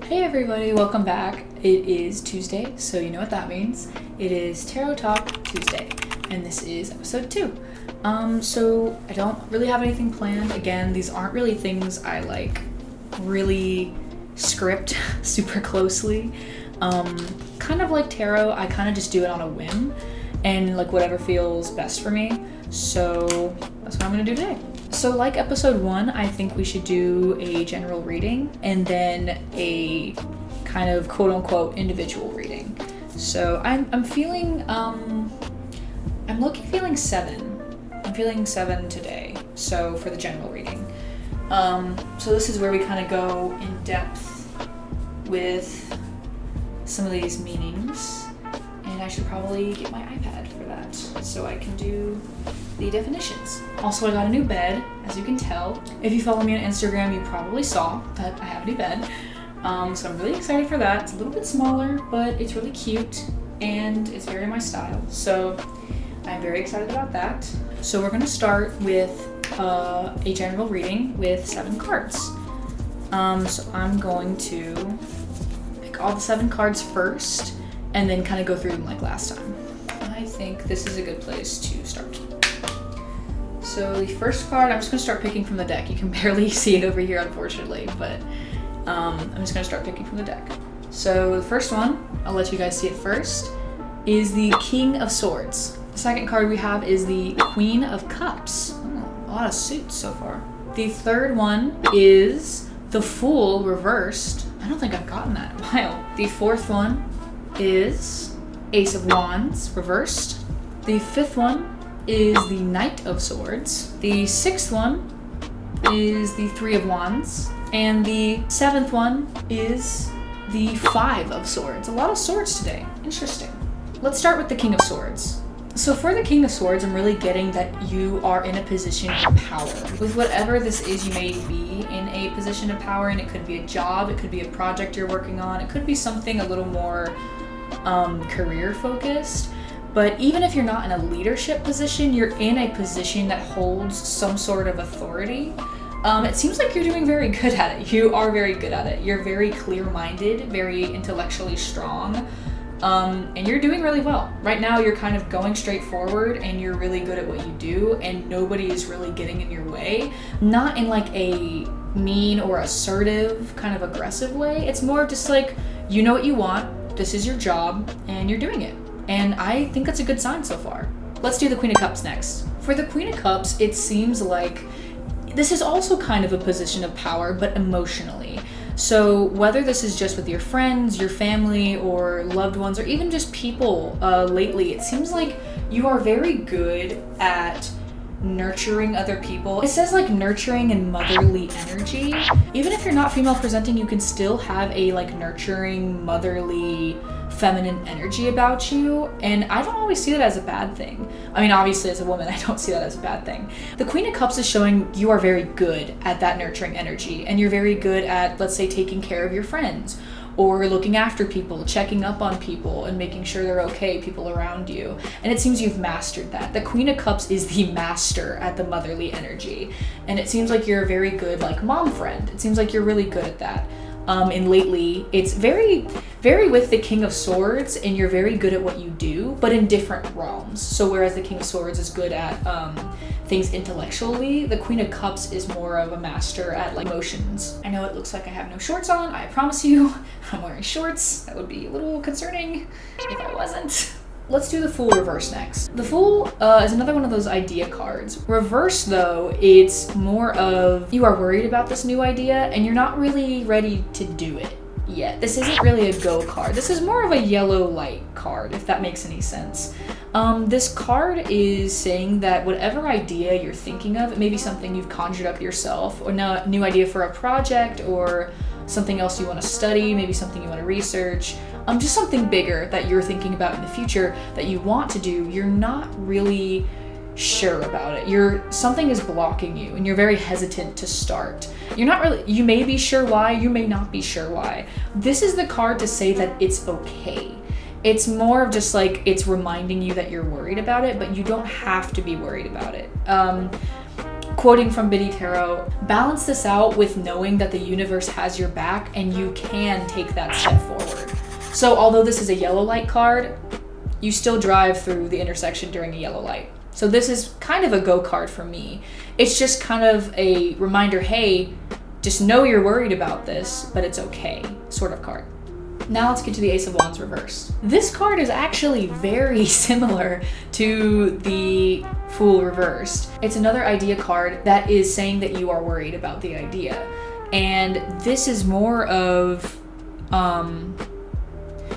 Hey everybody, welcome back. It is Tuesday, so you know what that means. It is Tarot Talk Tuesday, and this is episode 2. So I don't really have anything planned. Again, these aren't really things I really script super closely. Kind of like tarot, I kind of just do it on a whim and whatever feels best for me. So that's what I'm gonna do today. So like episode 1, I think we should do a general reading and then a kind of quote-unquote individual reading. So I'm feeling, feeling 7. I'm feeling 7 today, so for the general reading. So this is where we kind of go in depth with some of these meanings, and I should probably get my iPad for that so I can do the definitions. Also, I got a new bed, as you can tell. If you follow me on Instagram, you probably saw that I have a new bed. So I'm really excited for that. It's a little bit smaller, but it's really cute and it's very my style. So I'm very excited about that. So we're gonna start with a general reading with 7 cards. So I'm going to pick all the 7 cards first and then kind of go through them like last time. I think this is a good place to start. So the first card, I'm just going to start picking from the deck. You can barely see it over here, unfortunately, but I'm just going to start picking from the deck. So the first one, I'll let you guys see it first, is the King of Swords. The second card we have is the Queen of Cups. Oh, a lot of suits so far. The third one is the Fool reversed. I don't think I've gotten that in a while. The fourth one is Ace of Wands reversed. The fifth one is the Knight of Swords. The sixth one is the Three of Wands. And the seventh one is the Five of Swords. A lot of swords today. Interesting. Let's start with the King of Swords. So for the King of Swords, I'm really getting that you are in a position of power. With whatever this is, you may be in a position of power, and it could be a job, it could be a project you're working on, it could be something a little more career focused. But even if you're not in a leadership position, you're in a position that holds some sort of authority. It seems like you're doing very good at it. You are very good at it. You're very clear-minded, very intellectually strong, and you're doing really well. Right now, you're kind of going straight forward, and you're really good at what you do, and nobody is really getting in your way. Not in a mean or assertive, kind of aggressive way. It's more just you know what you want, this is your job, and you're doing it. And I think that's a good sign so far. Let's do the Queen of Cups next. For the Queen of Cups, it seems like this is also kind of a position of power, but emotionally. So whether this is just with your friends, your family, or loved ones, or even just people lately, it seems like you are very good at nurturing other people. It says nurturing and motherly energy. Even if you're not female presenting, you can still have a nurturing, motherly, feminine energy about you, and I don't always see that as a bad thing. I mean, obviously as a woman, I don't see that as a bad thing. The Queen of Cups is showing you are very good at that nurturing energy, and you're very good at, let's say, taking care of your friends, or looking after people, checking up on people, and making sure they're okay, people around you. And it seems you've mastered that. The Queen of Cups is the master at the motherly energy, and it seems like you're a very good mom friend. It seems like you're really good at that. And lately, it's very, very with the King of Swords, and you're very good at what you do, but in different realms. So whereas the King of Swords is good at things intellectually, the Queen of Cups is more of a master at emotions. I know it looks like I have no shorts on. I promise you, I'm wearing shorts. That would be a little concerning if I wasn't. Let's do the Fool reverse next. The Fool is another one of those idea cards. Reverse, though, it's more of you are worried about this new idea and you're not really ready to do it yet. This isn't really a go card. This is more of a yellow light card, if that makes any sense. This card is saying that whatever idea you're thinking of, it may be something you've conjured up yourself, or a new idea for a project, or something else you want to study, maybe something you want to research, just something bigger that you're thinking about in the future that you want to do, you're not really sure about it. Something is blocking you and you're very hesitant to start. You may be sure why, you may not be sure why. This is the card to say that it's okay. It's more of just it's reminding you that you're worried about it, but you don't have to be worried about it. Quoting from Biddy Tarot, balance this out with knowing that the universe has your back and you can take that step forward. So although this is a yellow light card, you still drive through the intersection during a yellow light. So this is kind of a go card for me. It's just kind of a reminder, hey, just know you're worried about this, but it's okay, sort of card. Now let's get to the Ace of Wands reverse. This card is actually very similar to the Fool reversed. It's another idea card that is saying that you are worried about the idea. And this is more of,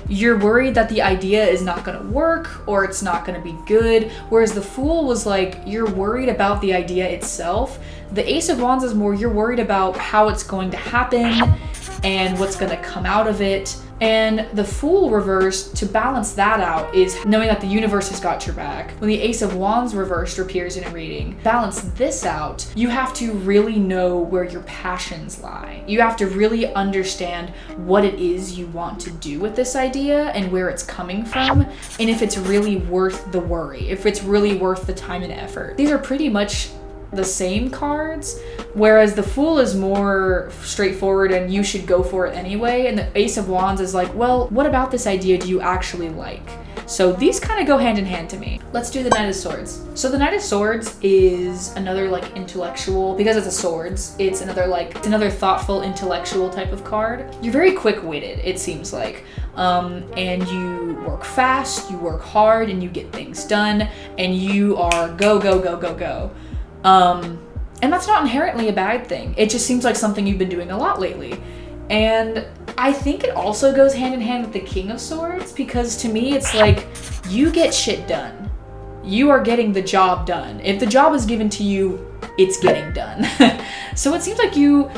you're worried that the idea is not gonna work or it's not gonna be good. Whereas the Fool was like, you're worried about the idea itself. The Ace of Wands is more, you're worried about how it's going to happen and what's gonna come out of it. And the Fool reversed, to balance that out, is knowing that the universe has got your back. When the Ace of Wands reversed appears in a reading, balance this out, you have to really know where your passions lie. You have to really understand what it is you want to do with this idea and where it's coming from, and if it's really worth the worry, if it's really worth the time and effort. These are pretty much the same cards, whereas the Fool is more straightforward and you should go for it anyway, and the Ace of Wands is like, well, what about this idea do you actually like? So these kind of go hand in hand to me. Let's do the Knight of Swords. So the Knight of Swords is another like intellectual, because it's a swords, it's another thoughtful intellectual type of card. You're very quick-witted, it seems like. And you work fast, you work hard, and you get things done, and you are go, go, go, go, go. And that's not inherently a bad thing. It just seems like something you've been doing a lot lately. And I think it also goes hand in hand with the King of Swords, because to me it's like, you get shit done. You are getting the job done. If the job is given to you, it's getting done. So it seems like you've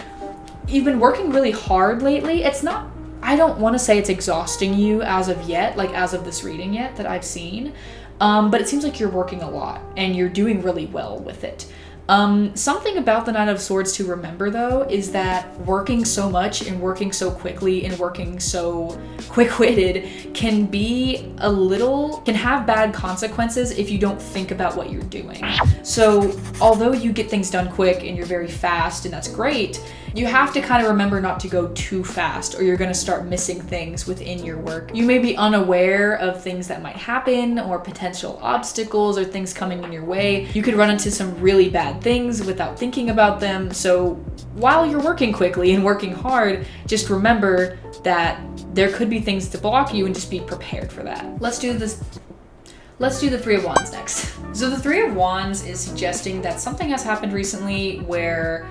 been working really hard lately. It's not, I don't want to say it's exhausting you as of yet, like as of this reading yet that I've seen. But it seems like you're working a lot and you're doing really well with it. Something about the Knight of Swords to remember though is that working so much and working so quickly and working so quick-witted can have bad consequences if you don't think about what you're doing. So although you get things done quick and you're very fast and that's great, you have to kind of remember not to go too fast or you're going to start missing things within your work. You may be unaware of things that might happen or potential obstacles or things coming in your way. You could run into some really bad things without thinking about them. So while you're working quickly and working hard, just remember that there could be things to block you and just be prepared for that. Let's do the Three of Wands next. So the Three of Wands is suggesting that something has happened recently where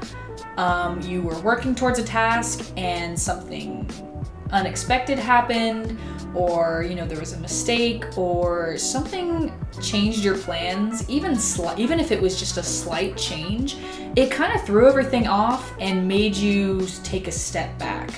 you were working towards a task and something unexpected happened, or there was a mistake or something changed your plans, even if it was just a slight change. It kind of threw everything off and made you take a step back.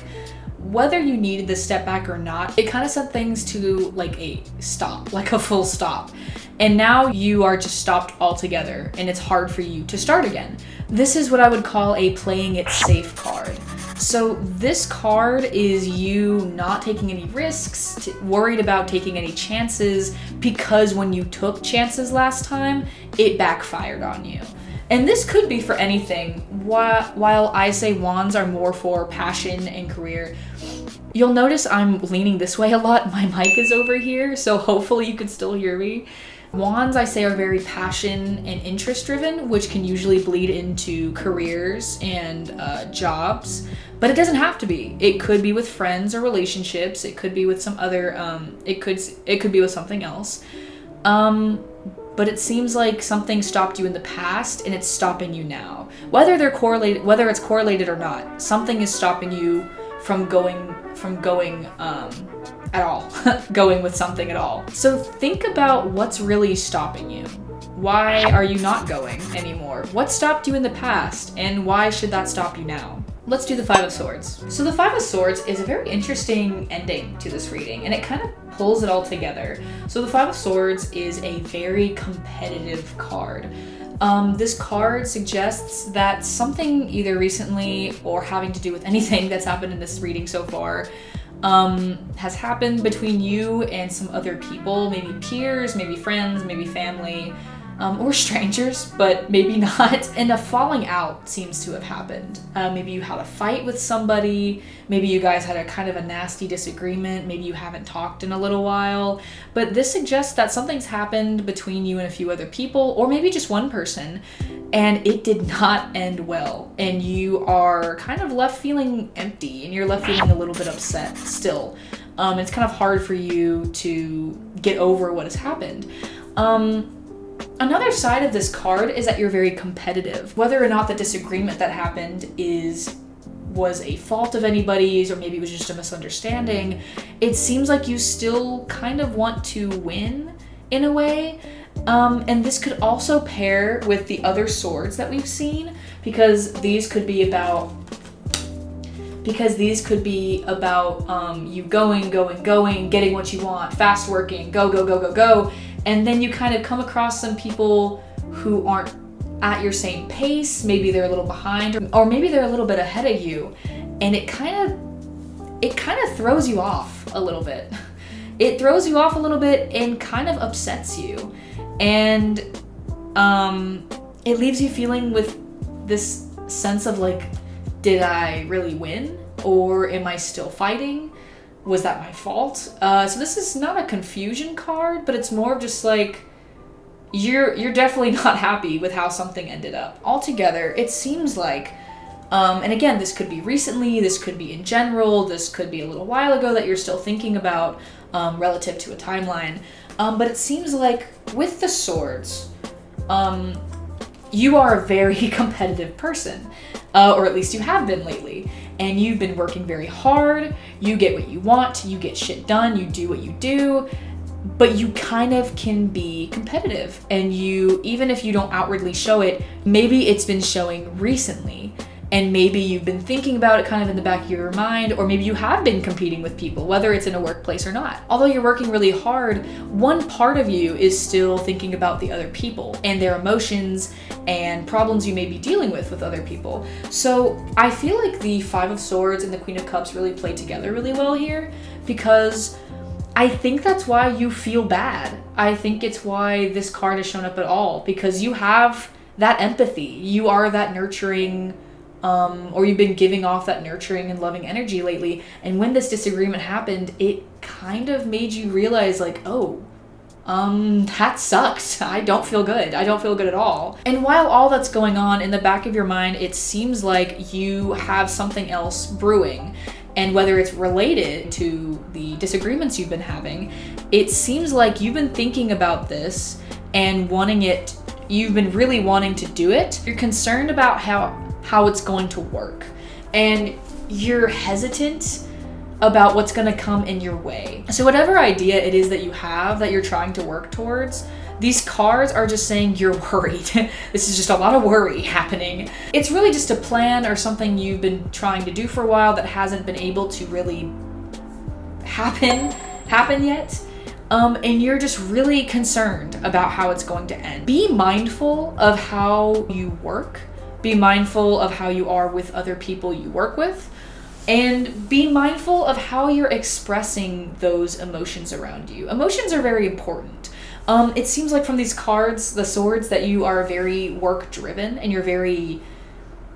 Whether you needed the step back or not, it kind of set things to like a stop, like a full stop. And now you are just stopped altogether and it's hard for you to start again. This is what I would call a playing it safe card. So this card is you not taking any risks, worried about taking any chances, because when you took chances last time, it backfired on you. And this could be for anything. While I say wands are more for passion and career, you'll notice I'm leaning this way a lot. My mic is over here, so hopefully you can still hear me. Wands, I say, are very passion and interest driven, which can usually bleed into careers and jobs, but it doesn't have to be. It could be with friends or relationships. It could be with some other, it could be with something else. But it seems like something stopped you in the past and it's stopping you now. Whether it's correlated or not, something is stopping you from going at all, going with something at all. So think about what's really stopping you. Why are you not going anymore? What stopped you in the past, and why should that stop you now? Let's do the Five of Swords. So the Five of Swords is a very interesting ending to this reading, and it kind of pulls it all together. So the Five of Swords is a very competitive card. This card suggests that something either recently or having to do with anything that's happened in this reading so far has happened between you and some other people, maybe peers, maybe friends, maybe family. or strangers, but maybe not. And a falling out seems to have happened. Maybe you had a fight with somebody. Maybe you guys had a kind of a nasty disagreement. Maybe you haven't talked in a little while. But this suggests that something's happened between you and a few other people, or maybe just one person, and it did not end well. And you are kind of left feeling empty, and you're left feeling a little bit upset still. It's kind of hard for you to get over what has happened. Another side of this card is that you're very competitive. Whether or not the disagreement that happened was a fault of anybody's, or maybe it was just a misunderstanding, it seems like you still kind of want to win in a way. And this could also pair with the other swords that we've seen, because these could be about you going, getting what you want, fast working, go. And then you kind of come across some people who aren't at your same pace. Maybe they're a little behind, or maybe they're a little bit ahead of you. And it kind of throws you off a little bit. It throws you off a little bit and kind of upsets you. And it leaves you feeling with this sense of like, did I really win? Or am I still fighting? Was that my fault? So this is not a confusion card, but it's more of just like, you're definitely not happy with how something ended up. Altogether, it seems like, and again, this could be recently, this could be in general, this could be a little while ago that you're still thinking about relative to a timeline. But it seems like with the swords, you are a very competitive person, or at least you have been lately. And you've been working very hard, you get what you want, you get shit done, you do what you do, but you kind of can be competitive. And you, even if you don't outwardly show it, maybe it's been showing recently. And maybe you've been thinking about it kind of in the back of your mind, or maybe you have been competing with people, whether it's in a workplace or not. Although you're working really hard, one part of you is still thinking about the other people and their emotions and problems you may be dealing with other people. So I feel like the Five of Swords and the Queen of Cups really play together really well here, because I think that's why you feel bad. I think it's why this card has shown up at all, because you have that empathy. You are that nurturing, or you've been giving off that nurturing and loving energy lately. And when this disagreement happened, it kind of made you realize like, oh, that sucks. I don't feel good. I don't feel good at all. And while all that's going on in the back of your mind, it seems like you have something else brewing. And whether it's related to the disagreements you've been having, it seems like you've been thinking about this and you've been really wanting to do it. You're concerned about how it's going to work, and you're hesitant about what's going to come in your way. So whatever idea it is that you have that you're trying to work towards, these cards are just saying you're worried. This is just a lot of worry happening. It's really just a plan or something you've been trying to do for a while that hasn't been able to really happen yet. And you're just really concerned about how it's going to end. Be mindful of how you work. Be mindful of how you are with other people you work with. And be mindful of how you're expressing those emotions around you. Emotions are very important. It seems like from these cards, the swords, that you are very work driven, and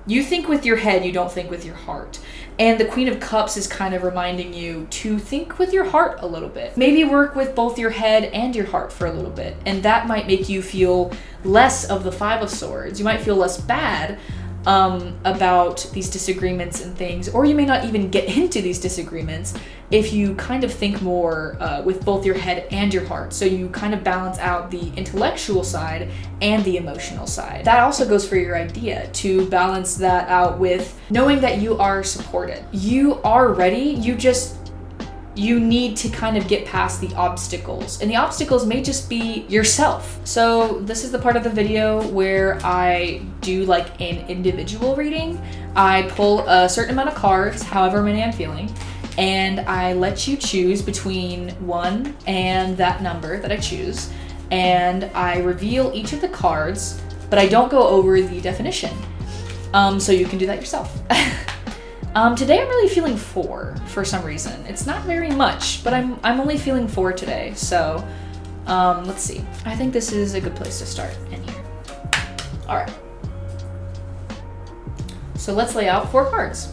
you think with your head, you don't think with your heart. And the Queen of Cups is kind of reminding you to think with your heart a little bit. Maybe work with both your head and your heart for a little bit. And that might make you feel less of the Five of Swords. You might feel less bad about these disagreements and things, or you may not even get into these disagreements if you kind of think more with both your head and your heart. So you kind of balance out the intellectual side and the emotional side. That also goes for your idea, to balance that out with knowing that you are supported. You are ready, you need to kind of get past the obstacles, and the obstacles may just be yourself. So this is the part of the video where I do like an individual reading. I pull a certain amount of cards, however many I'm feeling, and I let you choose between 1 and that number that I choose, and I reveal each of the cards, but I don't go over the definition. So you can do that yourself. Today I'm really feeling 4 for some reason. It's not very much, but I'm only feeling 4 today. So Let's see. I think this is a good place to start in here. All right. So let's lay out 4 cards.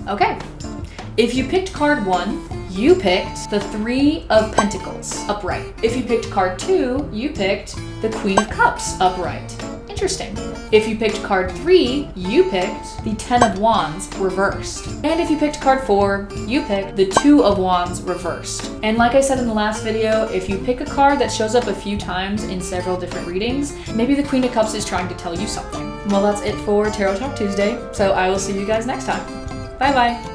Okay. If you picked card 1, you picked the 3 of Pentacles upright. If you picked card 2, you picked the Queen of Cups upright. Interesting. If you picked card 3, you picked the 10 of Wands reversed. And if you picked card 4, you picked the 2 of Wands reversed. And like I said in the last video, if you pick a card that shows up a few times in several different readings, maybe the Queen of Cups is trying to tell you something. Well, that's it for Tarot Talk Tuesday, so I will see you guys next time. Bye bye.